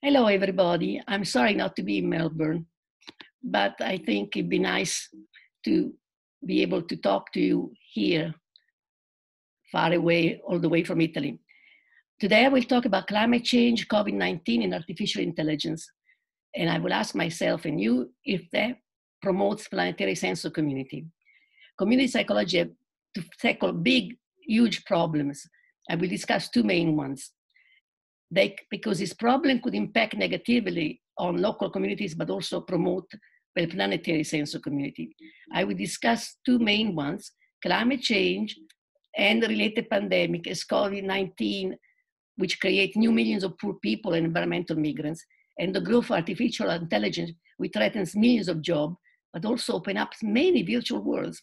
Hello, everybody. I'm sorry not to be in Melbourne, but I think it'd be nice to be able to talk to you here, far away, all the way from Italy. Today, I will talk about climate change, COVID-19, and artificial intelligence. And I will ask myself and you if that promotes planetary sense of community. Community psychology have to tackle big, huge problems. I will discuss two main ones. Because this problem could impact negatively on local communities, but also promote a planetary sense of community. I will discuss two main ones, climate change and the related pandemic as COVID-19, which create new millions of poor people and environmental migrants, and the growth of artificial intelligence, which threatens millions of jobs, but also open up many virtual worlds.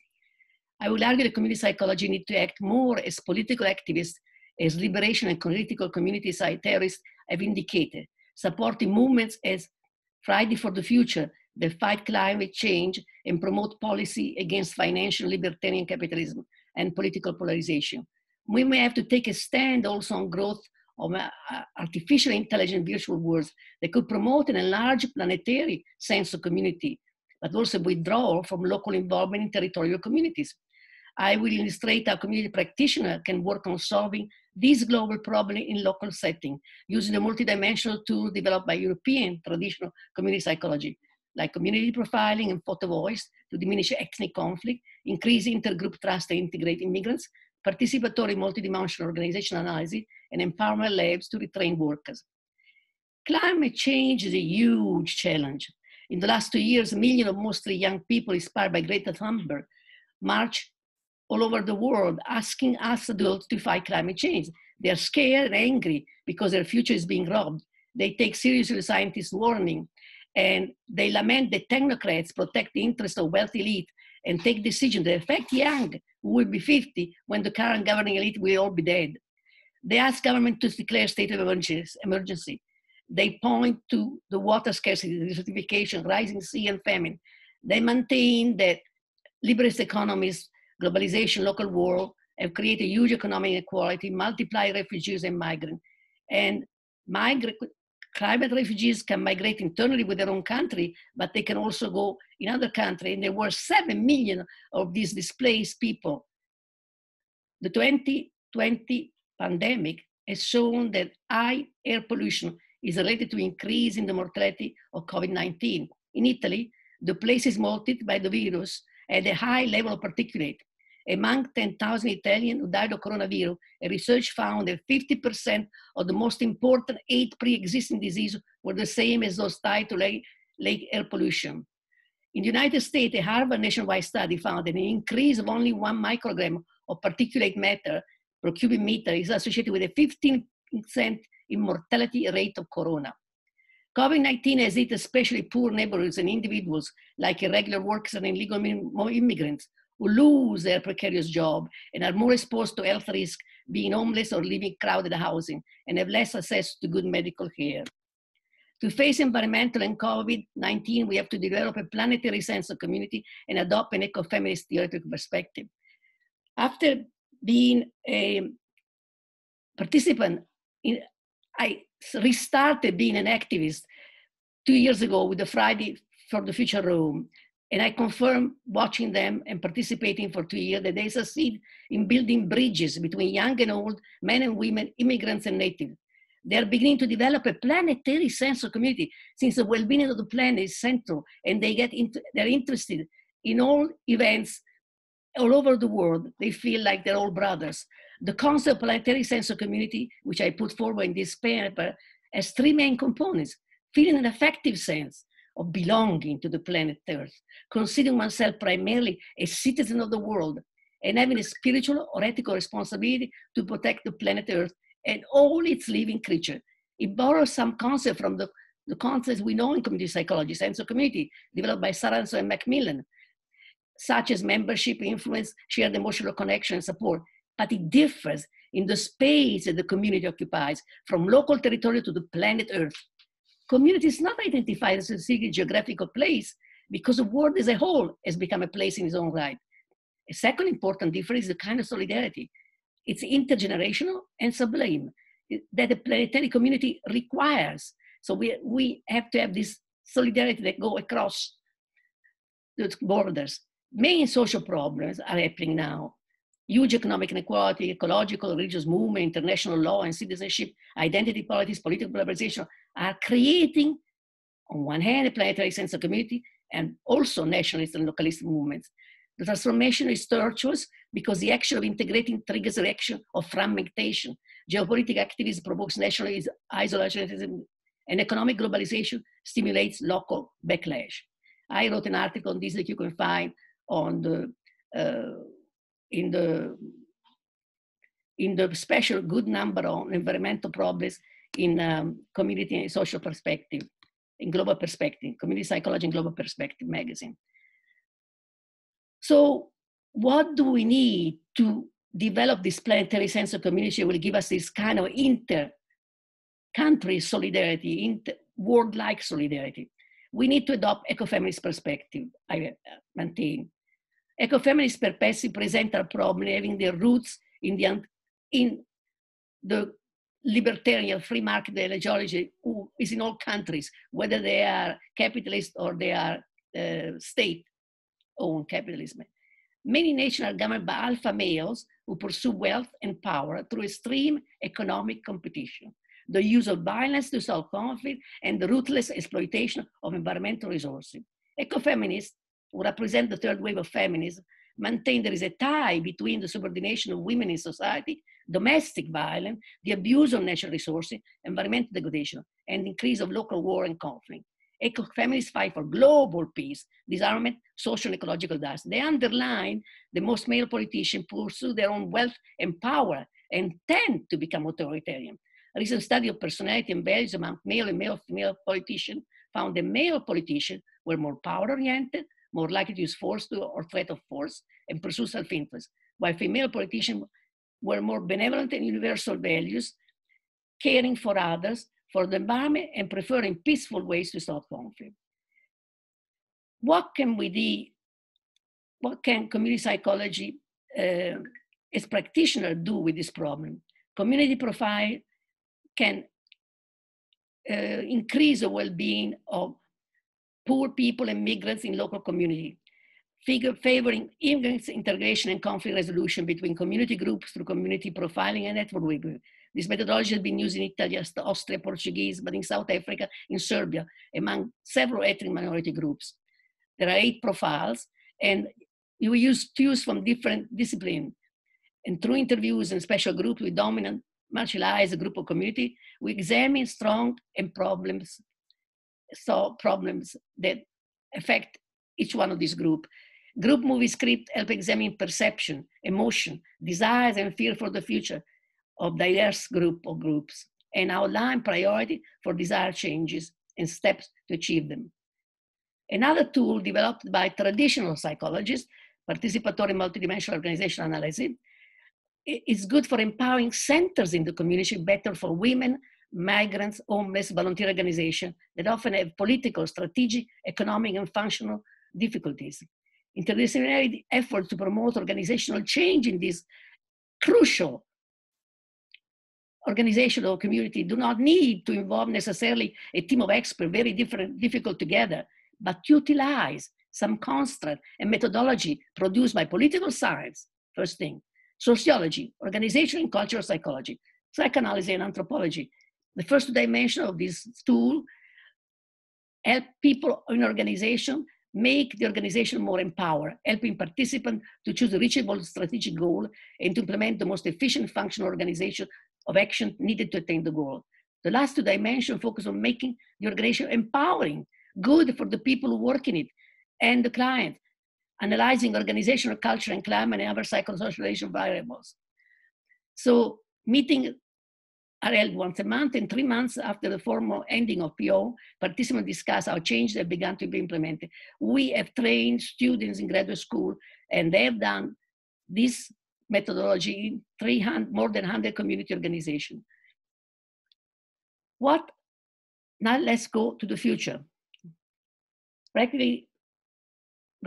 I will argue that community psychology need to act more as political activists, as liberation and political community side theorists have indicated, supporting movements as Friday for the Future that fight climate change and promote policy against financial libertarian capitalism and political polarization. We may have to take a stand also on growth of artificial intelligent virtual worlds that could promote an enlarged planetary sense of community, but also withdrawal from local involvement in territorial communities. I will illustrate how community practitioners can work on solving this global problem in local setting using the multidimensional tool developed by European traditional community psychology, like community profiling and photo voice to diminish ethnic conflict, increase intergroup trust and integrate immigrants, participatory multidimensional organizational analysis, and empowerment labs to retrain workers. Climate change is a huge challenge. In the last 2 years, millions of mostly young people inspired by Greta Thunberg march all over the world asking us adults to fight climate change. They're scared and angry because their future is being robbed. They take seriously scientists' warning, and they lament that technocrats protect the interests of wealthy elite and take decisions that affect young who will be 50 when the current governing elite will all be dead. They ask government to declare state of emergency. They point to the water scarcity, desertification, rising sea and famine. They maintain that liberalist economies, globalization, local war have created huge economic inequality, multiply refugees and migrants. And climate refugees can migrate internally with their own country, but they can also go in other countries. And there were 7 million of these displaced people. The 2020 pandemic has shown that high air pollution is related to increase in the mortality of COVID-19. In Italy, the places molted by the virus had a high level of particulate. Among 10,000 Italians who died of coronavirus, a research found that 50% of the most important 8 pre-existing diseases were the same as those tied to lake air pollution. In the United States, a Harvard nationwide study found that an increase of only 1 microgram of particulate matter per cubic meter is associated with a 15% in mortality rate of corona. COVID-19 has hit especially poor neighborhoods and individuals like irregular workers and illegal immigrants who lose their precarious job and are more exposed to health risk, being homeless or living crowded housing, and have less access to good medical care. To face environmental and COVID-19, we have to develop a planetary sense of community and adopt an eco-feminist theoretical perspective. After being a participant, I restarted being an activist 2 years ago with the Friday for the Future Rome. And I confirm watching them and participating for 2 years that they succeed in building bridges between young and old, men and women, immigrants and natives. They're beginning to develop a planetary sense of community since the well-being of the planet is central, and they're interested in all events all over the world. They feel like they're all brothers. The concept of planetary sense of community, which I put forward in this paper, has 3 main components: feeling an affective sense of belonging to the planet Earth, considering oneself primarily a citizen of the world, and having a spiritual or ethical responsibility to protect the planet Earth and all its living creatures. It borrows some concept from the concepts we know in community psychology, sense of community, developed by Saranso and Macmillan, such as membership, influence, shared emotional connection, and support. But it differs in the space that the community occupies, from local territory to the planet Earth. Community is not identified as a single geographical place because the world as a whole has become a place in its own right. A second important difference is the kind of solidarity. It's intergenerational and sublime that the planetary community requires. So we have to have this solidarity that go across the borders. Main social problems are happening now. Huge economic inequality, ecological, religious movement, international law and citizenship, identity politics, political polarization are creating, on one hand, a planetary sense of community, and also nationalist and localist movements. The transformation is tortuous because the action of integrating triggers a reaction of fragmentation. Geopolitical activism provokes nationalism, isolationism, and economic globalization stimulates local backlash. I wrote an article on this that you can find on in the special good number on environmental problems in community and social perspective, in global perspective, community psychology and global perspective magazine. So what do we need to develop this planetary sense of community will give us this kind of inter-country solidarity, inter-world-like solidarity? We need to adopt ecofeminist perspective, I maintain. Ecofeminist perspective present our problem having their roots in the libertarian free market ideology who is in all countries, whether they are capitalist or they are state-owned capitalism. Many nations are governed by alpha males who pursue wealth and power through extreme economic competition, the use of violence to solve conflict, and the ruthless exploitation of environmental resources. Ecofeminists, who represent the third wave of feminism, maintain there is a tie between the subordination of women in society, domestic violence, the abuse of natural resources, environmental degradation, and increase of local war and conflict. Ecofeminists fight for global peace, disarmament, social and ecological justice. They underline that most male politicians pursue their own wealth and power and tend to become authoritarian. A recent study of personality and values among male and female politicians found that male politicians were more power-oriented, more likely to use force or threat of force, and pursue self-interest, while female politicians were more benevolent and universal values, caring for others, for the environment, and preferring peaceful ways to solve conflict. What can we do? What can community psychology as practitioners do with this problem? Community profile can increase the well-being of poor people and migrants in local community, favoring immigrants' integration and conflict resolution between community groups through community profiling and network building. This methodology has been used in Italy, Austria, Portuguese, but in South Africa, in Serbia, among several ethnic minority groups. There are 8 profiles, and you use from different disciplines. And through interviews and special groups with dominant marginalized group of community, we examine strong and problems that affect each one of these groups. Group movie script help examine perception, emotion, desires, and fear for the future of diverse group or groups, and outline priority for desired changes and steps to achieve them. Another tool developed by traditional psychologists, participatory multidimensional organizational analysis, is good for empowering centers in the community, better for women, migrants, homeless, volunteer organizations that often have political, strategic, economic, and functional difficulties. Interdisciplinary efforts to promote organizational change in this crucial organizational community do not need to involve necessarily a team of experts, very difficult together, but utilize some construct and methodology produced by political science, first thing, sociology, organizational and cultural psychology, psychoanalysis and anthropology. The first dimension of this tool help people in organization make the organization more empowered, helping participants to choose a reachable strategic goal and to implement the most efficient functional organization of action needed to attain the goal. The last 2 dimensions focus on making the organization empowering, good for the people who work in it and the client, analyzing organizational culture and climate and other psychosocial variables. So meetings are held once a month, and 3 months after the formal ending of PO, participants discuss how changes have begun to be implemented. We have trained students in graduate school, and they have done this methodology in more than 100 community organizations. Now let's go to the future. Practically,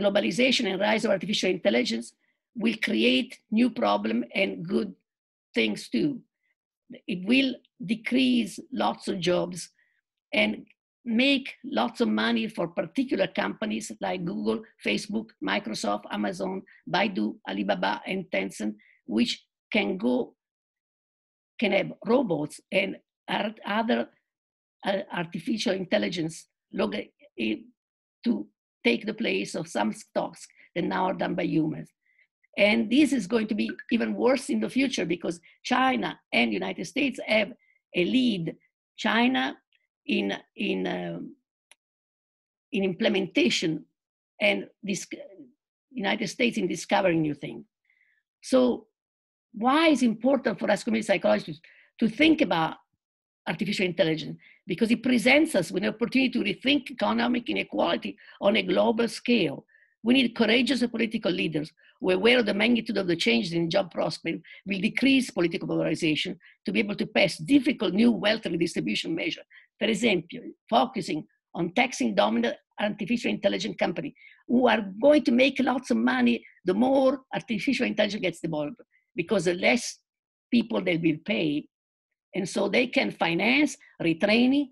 globalization and rise of artificial intelligence will create new problems and good things too. It will decrease lots of jobs and make lots of money for particular companies like Google, Facebook, Microsoft, Amazon, Baidu, Alibaba, and Tencent, which can have robots and other artificial intelligence to take the place of some tasks that now are done by humans. And this is going to be even worse in the future because China and the United States have a lead. China in implementation, and this United States in discovering new things. So why is it important for us community psychologists to think about artificial intelligence? Because it presents us with an opportunity to rethink economic inequality on a global scale. We need courageous political leaders who are aware of the magnitude of the changes in job prospects, will decrease political polarization to be able to pass difficult new wealth redistribution measures. For example, focusing on taxing dominant artificial intelligence companies who are going to make lots of money the more artificial intelligence gets developed, because the less people they will pay. And so they can finance retraining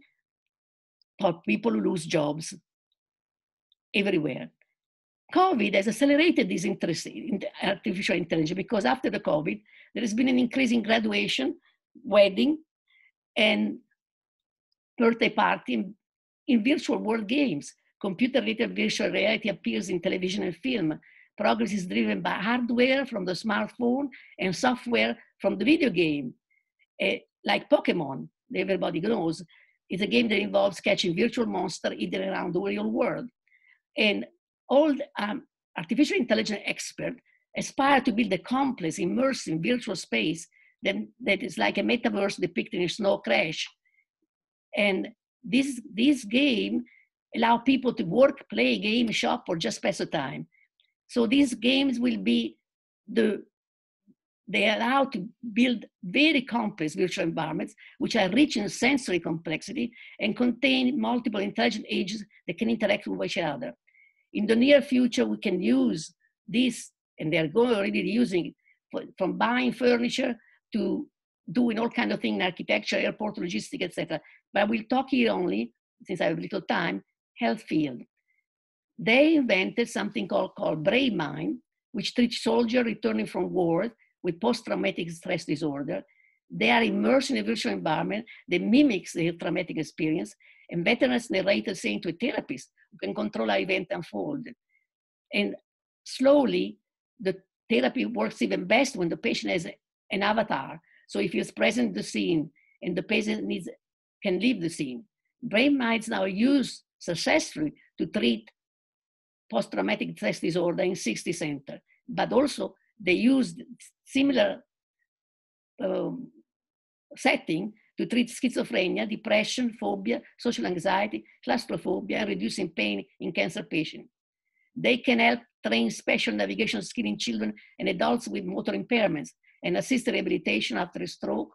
for people who lose jobs everywhere. COVID has accelerated this interest in artificial intelligence because after the COVID, there has been an increase in graduation, wedding, and birthday party in virtual world games. Computer-related virtual reality appears in television and film. Progress is driven by hardware from the smartphone and software from the video game. Like Pokemon, everybody knows, it's a game that involves catching virtual monsters either around the real world. And all artificial intelligence experts aspire to build a complex, immersive virtual space that is like a metaverse depicted in Snow Crash. And this game allow people to work, play, game, shop, or just pass the time. So these games will be they allow to build very complex virtual environments, which are rich in sensory complexity and contain multiple intelligent agents that can interact with each other. In the near future, we can use this, and they're already using it, from buying furniture to doing all kinds of things in architecture, airport logistics, etc. But we'll talk here only, since I have little time, health field. They invented something called BrainMind, which treats soldiers returning from war with post-traumatic stress disorder. They are immersed in a virtual environment that mimics their traumatic experience, and veterans narrated saying to a therapist who can control how event unfold. And slowly, the therapy works even best when the patient has an avatar. So if he's present in the scene and the patient can leave the scene. BrainMinds now used successfully to treat post-traumatic stress disorder in 60 centers, but also they used similar setting to treat schizophrenia, depression, phobia, social anxiety, claustrophobia, and reducing pain in cancer patients. They can help train special navigation skills in children and adults with motor impairments and assist rehabilitation after a stroke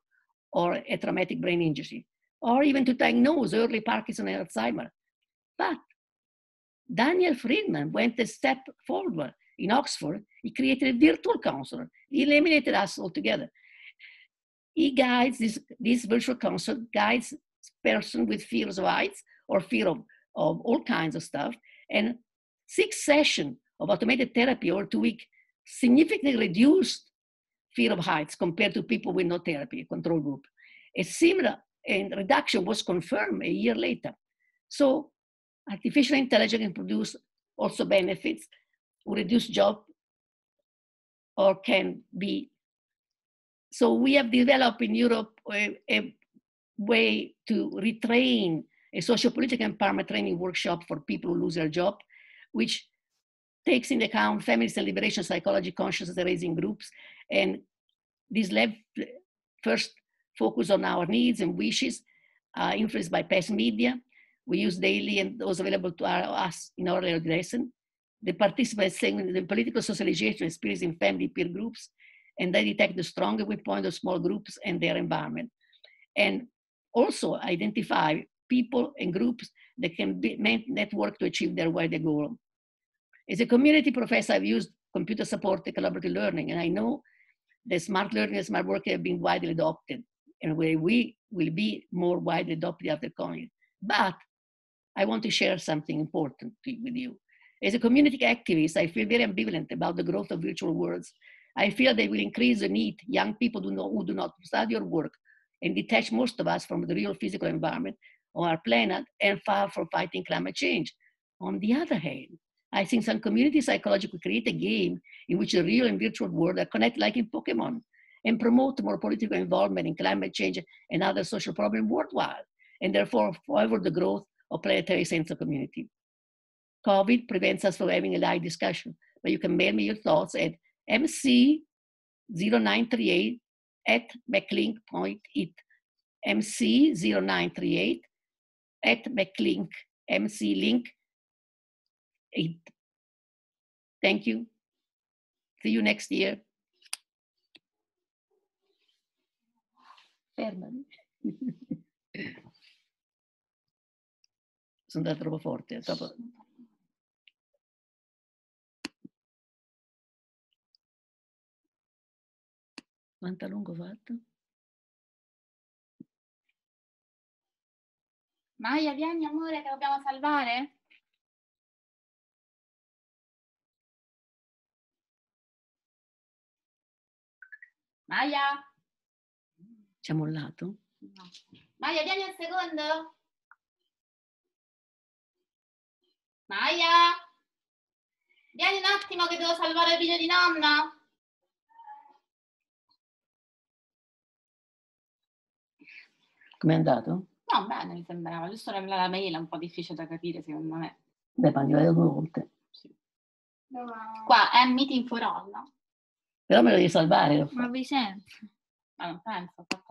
or a traumatic brain injury, or even to diagnose early Parkinson and Alzheimer. But Daniel Friedman went a step forward. In Oxford, he created a virtual counselor. He eliminated us altogether. He guides, this virtual counselor guides person with fears of heights or fear of all kinds of stuff. And 6 sessions of automated therapy over 2 weeks significantly reduced fear of heights compared to people with no therapy, control group. A similar reduction was confirmed a year later. So artificial intelligence can produce also benefits, reduce job, or can be. So we have developed in Europe a way to retrain a socio-political empowerment training workshop for people who lose their job, which takes into account feminist and liberation psychology, consciousness raising groups. And this lab first focus on our needs and wishes, influenced by past media. We use daily and those available to us in our lesson. The participants segment the political socialization experience in family peer groups, and they detect the stronger weak point of small groups and their environment. And also identify people and groups that can network to achieve their wider goal. As a community professor, I've used computer-supported collaborative learning, and I know that smart learning and smart work have been widely adopted, and where we will be more widely adopted after COVID. But I want to share something important with you. As a community activist, I feel very ambivalent about the growth of virtual worlds. I feel they will increase the need young people who do not study or work and detach most of us from the real physical environment on our planet and far from fighting climate change. On the other hand, I think some community psychology could create a game in which the real and virtual world are connected like in Pokemon and promote more political involvement in climate change and other social problems worldwide, and therefore favor the growth of planetary sense of community. COVID prevents us from having a live discussion, but you can mail me your thoughts at mc0938 at maclink.it. mc0938 at maclink, mclink it. Thank you. See you next year. Fermami. Sono andata troppo forte. Troppo... Quanto lungo ho fatto? Maya, vieni amore che dobbiamo salvare. Maya? Ci ha mollato? No. Maya, vieni un secondo. Maya? Vieni un attimo che devo salvare il video di nonna. Com'è andato? No, bene, mi sembrava. Giusto la mail è un po' difficile da capire, secondo me. Beh, ma io 2 volte. Sì. Qua è meeting for all, no? Però me lo devi salvare. Ma vi sento? Ma non penso, ho fatto